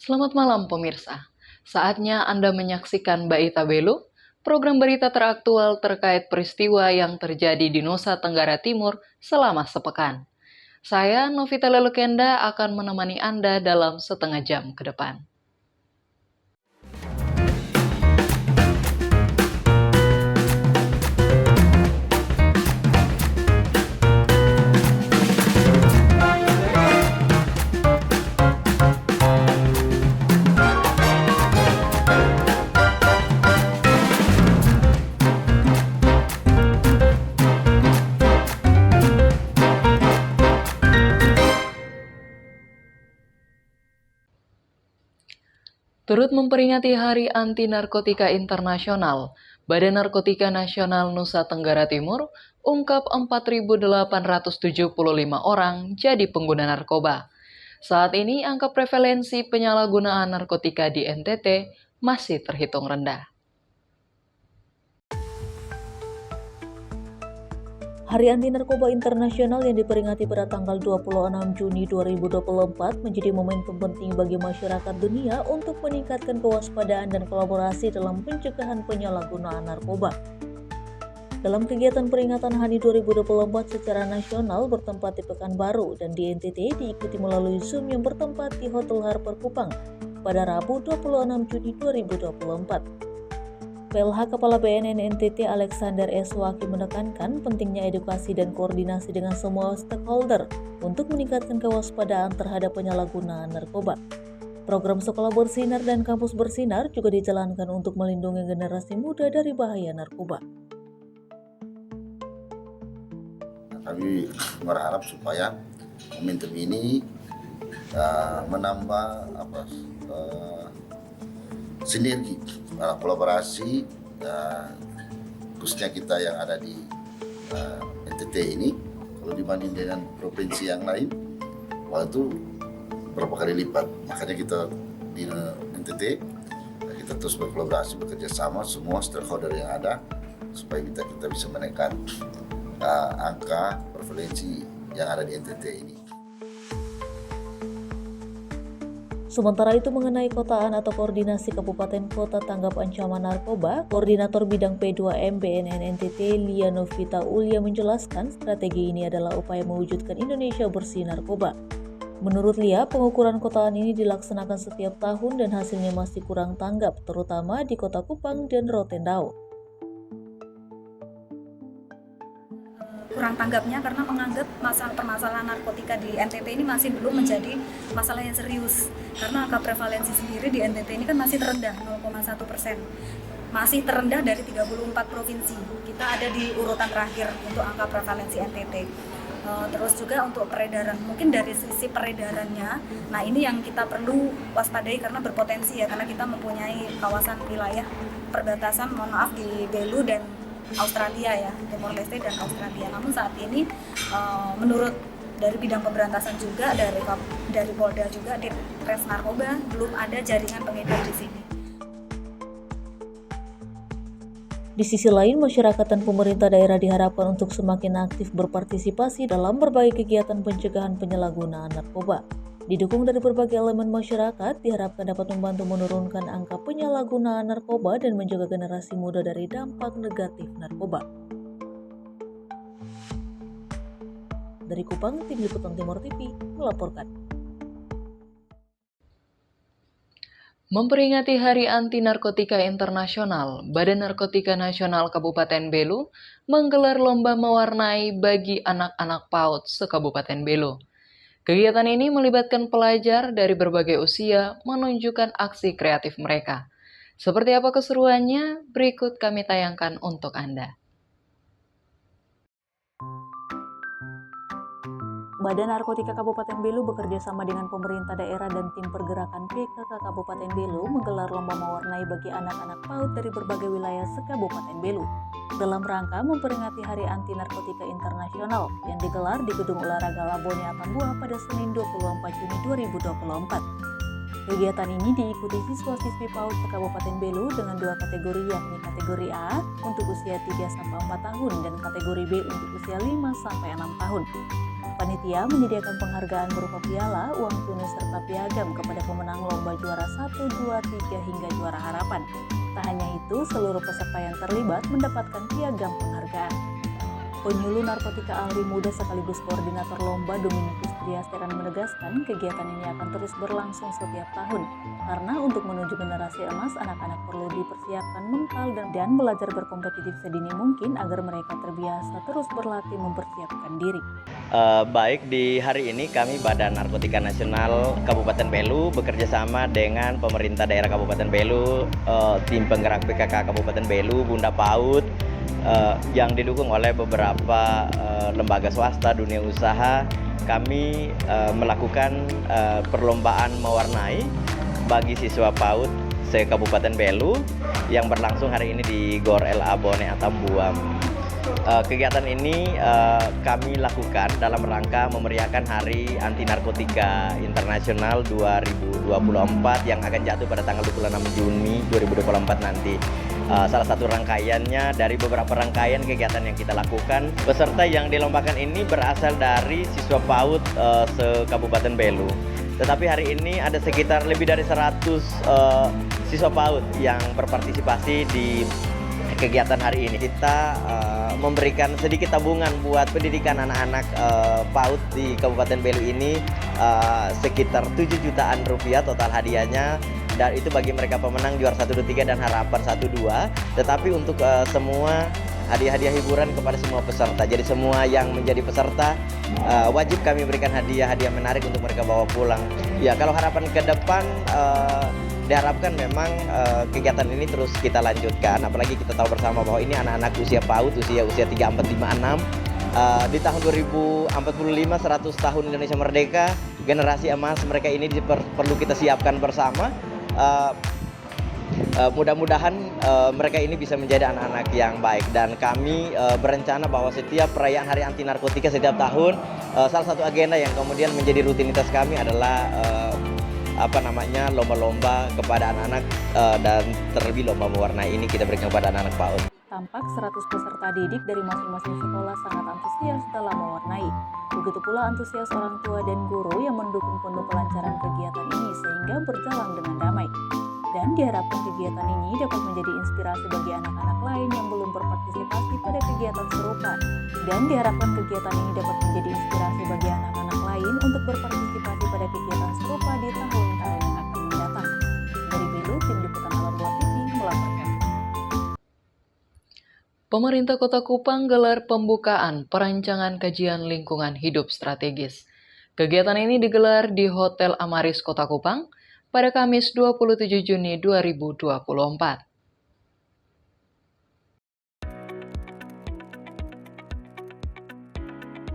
Selamat malam pemirsa. Saatnya Anda menyaksikan Baita Belu, program berita teraktual terkait peristiwa yang terjadi di Nusa Tenggara Timur selama sepekan. Saya, Novita Lelukenda, akan menemani Anda dalam setengah jam ke depan. Turut memperingati Hari Anti Narkotika Internasional, Badan Narkotika Nasional Nusa Tenggara Timur ungkap 4.875 orang jadi pengguna narkoba. Saat ini angka prevalensi penyalahgunaan narkotika di NTT masih terhitung rendah. Hari Anti Narkoba Internasional yang diperingati pada tanggal 26 Juni 2024 menjadi momentum penting bagi masyarakat dunia untuk meningkatkan kewaspadaan dan kolaborasi dalam pencegahan penyalahgunaan narkoba. Dalam kegiatan peringatan Hari 2024 secara nasional bertempat di Pekanbaru dan di NTT diikuti melalui Zoom yang bertempat di Hotel Harper Kupang pada Rabu 26 Juni 2024. PLH Kepala BNN NTT Alexander S. Waki menekankan pentingnya edukasi dan koordinasi dengan semua stakeholder untuk meningkatkan kewaspadaan terhadap penyalahgunaan narkoba. Program Sekolah Bersinar dan Kampus Bersinar juga dijalankan untuk melindungi generasi muda dari bahaya narkoba. Kami berharap supaya momentum ini menambah sinergi, kolaborasi, khususnya kita yang ada di NTT ini. Kalau dibanding dengan provinsi yang lain, itu berapa kali lipat. Makanya kita di NTT kita terus berkolaborasi, bekerja sama semua stakeholder yang ada supaya kita bisa menekan angka prevalensi yang ada di NTT ini. Sementara itu mengenai kotaan atau koordinasi kabupaten kota tanggap ancaman narkoba, Koordinator Bidang P2M BNN NTT Lia Novita Ulya menjelaskan strategi ini adalah upaya mewujudkan Indonesia bersih narkoba. Menurut Lia, pengukuran kotaan ini dilaksanakan setiap tahun dan hasilnya masih kurang tanggap, terutama di Kota Kupang dan Rotendao. Kurang tanggapnya karena menganggap permasalahan narkotika di NTT ini masih belum menjadi masalah yang serius, karena angka prevalensi sendiri di NTT ini kan masih terendah 0,1%, masih terendah dari 34 provinsi. Kita ada di urutan terakhir untuk angka prevalensi NTT. Terus juga untuk peredaran, mungkin dari sisi peredarannya, nah ini yang kita perlu waspadai karena berpotensi ya, karena kita mempunyai kawasan wilayah perbatasan, di Belu dan Australia ya, Timor Leste dan Australia. Namun saat ini menurut dari bidang pemberantasan juga dari Polda juga di Res Narkoba belum ada jaringan pengedar di sini. Di sisi lain, masyarakat dan pemerintah daerah diharapkan untuk semakin aktif berpartisipasi dalam berbagai kegiatan pencegahan penyalahgunaan narkoba. Didukung dari berbagai elemen masyarakat, diharapkan dapat membantu menurunkan angka penyalahgunaan narkoba dan menjaga generasi muda dari dampak negatif narkoba. Dari Kupang, Tim Liputan Timor TV melaporkan. Memperingati Hari Anti Narkotika Internasional, Badan Narkotika Nasional Kabupaten Belu menggelar lomba mewarnai bagi anak-anak PAUD se-Kabupaten Belu. Kegiatan ini melibatkan pelajar dari berbagai usia menunjukkan aksi kreatif mereka. Seperti apa keseruannya? Berikut kami tayangkan untuk Anda. Badan Narkotika Kabupaten Belu bekerja sama dengan pemerintah daerah dan tim pergerakan PKK Kabupaten Belu menggelar lomba mewarnai bagi anak-anak PAUD dari berbagai wilayah se-Kabupaten Belu dalam rangka memperingati Hari Anti Narkotika Internasional yang digelar di Gedung Olahraga Labone Atambua pada Senin 24 Juni 2024. Kegiatan ini diikuti siswa-siswi PAUD se-Kabupaten Belu dengan dua kategori, yakni kategori A untuk usia 3-4 tahun dan kategori B untuk usia 5-6 tahun. Panitia menyediakan penghargaan berupa piala, uang tunai serta piagam kepada pemenang lomba juara 1, 2, 3 hingga juara harapan. Tak hanya itu, seluruh peserta yang terlibat mendapatkan piagam penghargaan. Penyuluh narkotika ahli muda sekaligus koordinator lomba Dominikus Triasteran menegaskan kegiatan ini akan terus berlangsung setiap tahun. Karena untuk menuju generasi emas, anak-anak perlu dipersiapkan mental dan belajar berkompetitif sedini mungkin agar mereka terbiasa terus berlatih mempersiapkan diri. Baik, di hari ini kami Badan Narkotika Nasional Kabupaten Belu bekerja sama dengan pemerintah daerah Kabupaten Belu, tim penggerak PKK Kabupaten Belu, Bunda PAUD, yang didukung oleh beberapa lembaga swasta, dunia usaha. Kami melakukan perlombaan mewarnai bagi siswa PAUD se-Kabupaten Belu yang berlangsung hari ini di Gor LA Bone Atambuam. Kegiatan ini kami lakukan dalam rangka memeriahkan Hari Anti Narkotika Internasional 2024 yang akan jatuh pada tanggal 26 Juni 2024 nanti. Salah satu rangkaiannya dari beberapa rangkaian kegiatan yang kita lakukan. Peserta yang dilombakan ini berasal dari siswa PAUD se-Kabupaten Belu. Tetapi hari ini ada sekitar lebih dari 100 siswa PAUD yang berpartisipasi di kegiatan hari ini. Kita memberikan sedikit tabungan buat pendidikan anak-anak PAUD di Kabupaten Belu ini, sekitar 7 jutaan rupiah total hadiahnya, dan itu bagi mereka pemenang juara 1, 2, 3 dan harapan 1, 2. Tetapi untuk semua hadiah-hadiah hiburan kepada semua peserta. Jadi semua yang menjadi peserta wajib kami berikan hadiah-hadiah menarik untuk mereka bawa pulang. Ya, kalau harapan ke depan diharapkan memang kegiatan ini terus kita lanjutkan, apalagi kita tahu bersama bahwa ini anak-anak usia PAUD, usia 3, 4, 5, 6. Di tahun 2045, 100 tahun Indonesia Merdeka, generasi emas mereka ini perlu kita siapkan bersama. Mudah-mudahan mereka ini bisa menjadi anak-anak yang baik, dan kami berencana bahwa setiap perayaan Hari Anti Narkotika setiap tahun, salah satu agenda yang kemudian menjadi rutinitas kami adalah lomba-lomba kepada anak-anak, dan terlebih lomba mewarnai ini kita berikan kepada anak-anak PAUD. Tampak 100 peserta didik dari masing-masing sekolah sangat antusias dalam mewarnai. Begitu pula antusias orang tua dan guru yang mendukung penuh kelancaran kegiatan ini sehingga berjalan dengan damai. Dan diharapkan kegiatan ini dapat menjadi inspirasi bagi anak-anak lain yang belum berpartisipasi pada kegiatan serupa. Dan diharapkan kegiatan ini dapat menjadi inspirasi bagi anak-anak lain untuk berpartisipasi pada kegiatan serupa di tahun-tahun yang akan mendatang. Dari Belu, Tim Liputan Alam 2 TV melaporkan. Pemerintah Kota Kupang gelar pembukaan perancangan kajian lingkungan hidup strategis. Kegiatan ini digelar di Hotel Amaris Kota Kupang pada Kamis 27 Juni 2024.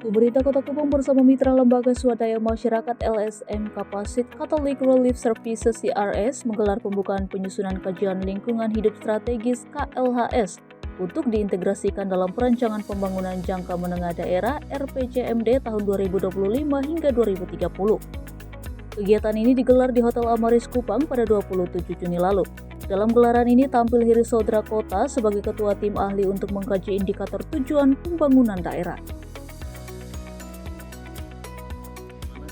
Pemerintah Kota Kupang bersama mitra lembaga swadaya masyarakat LSM Kapasit Catholic Relief Services CRS menggelar pembukaan penyusunan kajian lingkungan hidup strategis KLHS untuk diintegrasikan dalam perancangan pembangunan jangka menengah daerah RPJMD tahun 2025 hingga 2030. Kegiatan ini digelar di Hotel Amaris Kupang pada 27 Juni lalu. Dalam gelaran ini tampil Hiri Sodra Kota sebagai ketua tim ahli untuk mengkaji indikator tujuan pembangunan daerah.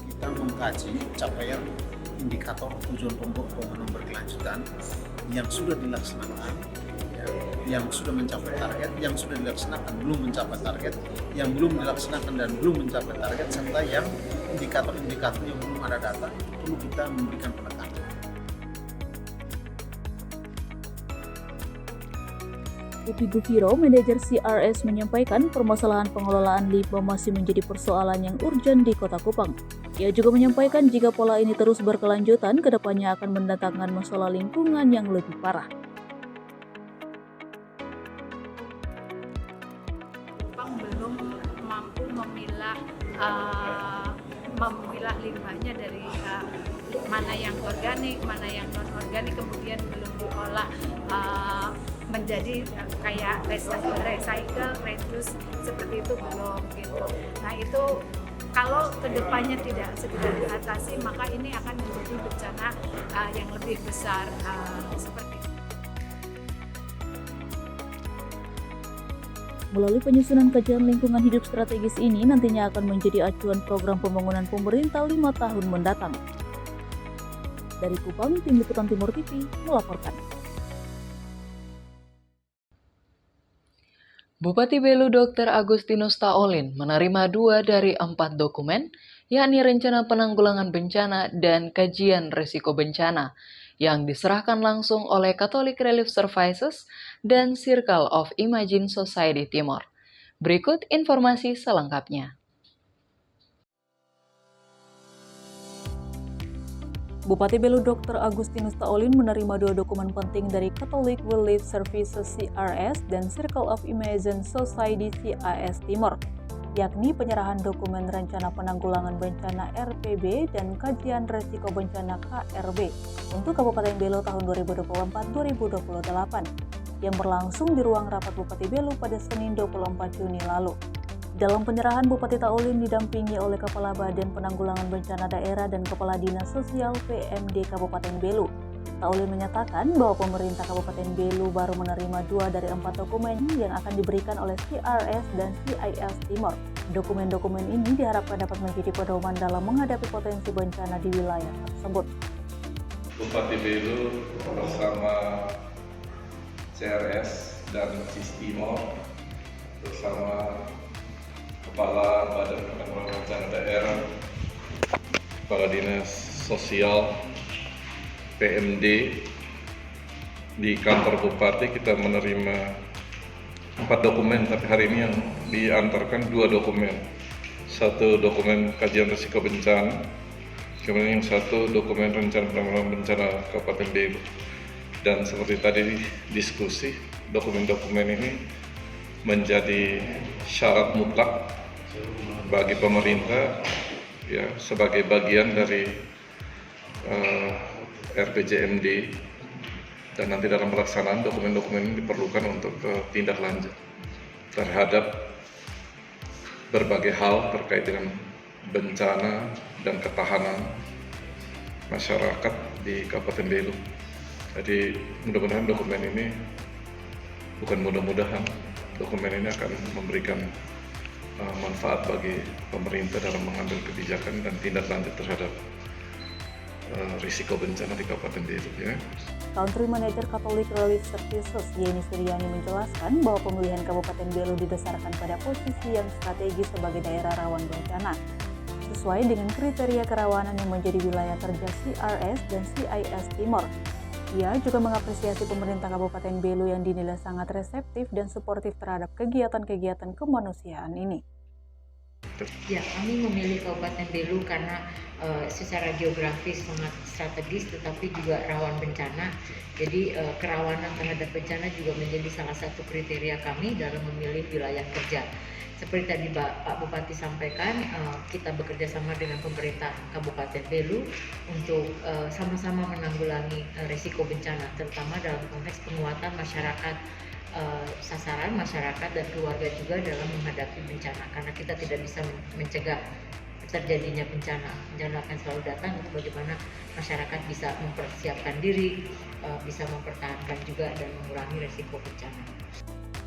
Kita mengkaji capaian indikator tujuan pembangunan berkelanjutan yang sudah dilaksanakan, yang sudah mencapai target, yang sudah dilaksanakan belum mencapai target, yang belum dilaksanakan dan belum mencapai target, serta yang indikator-indikator yang belum ada data perlu kita memberikan penekanan. Upi Gufiro, manajer CRS, menyampaikan permasalahan pengelolaan limbah masih menjadi persoalan yang urgent di Kota Kupang. Ia juga menyampaikan jika pola ini terus berkelanjutan, kedepannya akan mendatangkan masalah lingkungan yang lebih parah. Belum mampu memilah limbahnya dari mana yang organik, mana yang non organik, kemudian belum diolah menjadi kayak recycle, reduce, seperti itu belum gitu. Nah itu kalau kedepannya tidak segera diatasi, maka ini akan menjadi bencana yang lebih besar seperti itu. Melalui penyusunan kajian lingkungan hidup strategis ini nantinya akan menjadi acuan program pembangunan pemerintah 5 tahun mendatang. Dari Kupang, Tim Liputan Timur TV melaporkan. Bupati Belu Dr. Agustinus Taolin menerima 2 dari 4 dokumen, yakni Rencana Penanggulangan Bencana dan Kajian Risiko Bencana, yang diserahkan langsung oleh Catholic Relief Services dan Circle of Imagine Society Timor. Berikut informasi selengkapnya. Bupati Belu Dr. Agustinus Taolin menerima 2 dokumen penting dari Catholic Relief Services CRS dan Circle of Imagine Society CIS Timor, yakni penyerahan dokumen Rencana Penanggulangan Bencana RPB dan Kajian Risiko Bencana KRB untuk Kabupaten Belu tahun 2024-2028 yang berlangsung di ruang rapat Bupati Belu pada Senin 24 Juni lalu. Dalam penyerahan, Bupati Taolin didampingi oleh Kepala Badan Penanggulangan Bencana Daerah dan Kepala Dinas Sosial PMD Kabupaten Belu. Taolin menyatakan bahwa pemerintah Kabupaten Belu baru menerima 2 dari 4 dokumen yang akan diberikan oleh CRS dan CIS Timor. Dokumen-dokumen ini diharapkan dapat menjadi pedoman dalam menghadapi potensi bencana di wilayah tersebut. Bupati Belu bersama CRS dan CIS Timor bersama Kepala Badan Penanggulangan Bencana Daerah, Kepala Dinas Sosial PMD di kantor Bupati kita menerima 4 dokumen, tapi hari ini yang diantarkan 2 dokumen. 1 dokumen kajian risiko bencana, kemudian yang 1 dokumen rencana penanggulangan bencana Kabupaten Belu. Dan seperti tadi diskusi, dokumen-dokumen ini menjadi syarat mutlak bagi pemerintah ya sebagai bagian dari RPJMD, dan nanti dalam pelaksanaan dokumen-dokumen ini diperlukan untuk tindak lanjut terhadap berbagai hal terkait dengan bencana dan ketahanan masyarakat di Kabupaten Belu. Jadi mudah-mudahan dokumen ini, bukan mudah-mudahan, dokumen ini akan memberikan manfaat bagi pemerintah dalam mengambil kebijakan dan tindak lanjut terhadap risiko bencana di Kabupaten Belu ya. Country Manager Catholic Relief Services Yeni Suryani menjelaskan bahwa pemilihan Kabupaten Belu didasarkan pada posisi yang strategis sebagai daerah rawan bencana, sesuai dengan kriteria kerawanan yang menjadi wilayah kerja CRS dan CIS Timor. Ia juga mengapresiasi pemerintah Kabupaten Belu yang dinilai sangat reseptif dan suportif terhadap kegiatan-kegiatan kemanusiaan ini. Ya, kami memilih Kabupaten Belu karena secara geografis sangat strategis tetapi juga rawan bencana. Jadi kerawanan terhadap bencana juga menjadi salah satu kriteria kami dalam memilih wilayah kerja. Seperti tadi Pak Bupati sampaikan, kita bekerja sama dengan pemerintah Kabupaten Belu untuk sama-sama menanggulangi risiko bencana, terutama dalam konteks penguatan masyarakat, sasaran masyarakat dan keluarga juga dalam menghadapi bencana, karena kita tidak bisa mencegah terjadinya bencana akan selalu datang. Untuk bagaimana masyarakat bisa mempersiapkan diri, bisa mempertahankan juga dan mengurangi risiko bencana.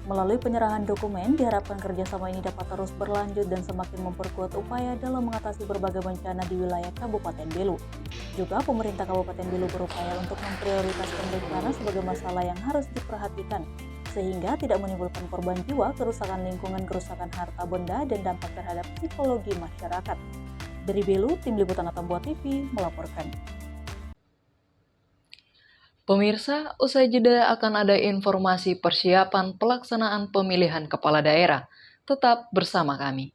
Melalui penyerahan dokumen, diharapkan kerjasama ini dapat terus berlanjut dan semakin memperkuat upaya dalam mengatasi berbagai bencana di wilayah Kabupaten Belu. Juga pemerintah Kabupaten Belu berupaya untuk memprioritaskan bencana sebagai masalah yang harus diperhatikan, sehingga tidak menimbulkan korban jiwa, kerusakan lingkungan, kerusakan harta benda, dan dampak terhadap psikologi masyarakat. Dari Belu, Tim Liputan Atambua TV melaporkan. Pemirsa, usai jeda akan ada informasi persiapan pelaksanaan pemilihan kepala daerah. Tetap bersama kami.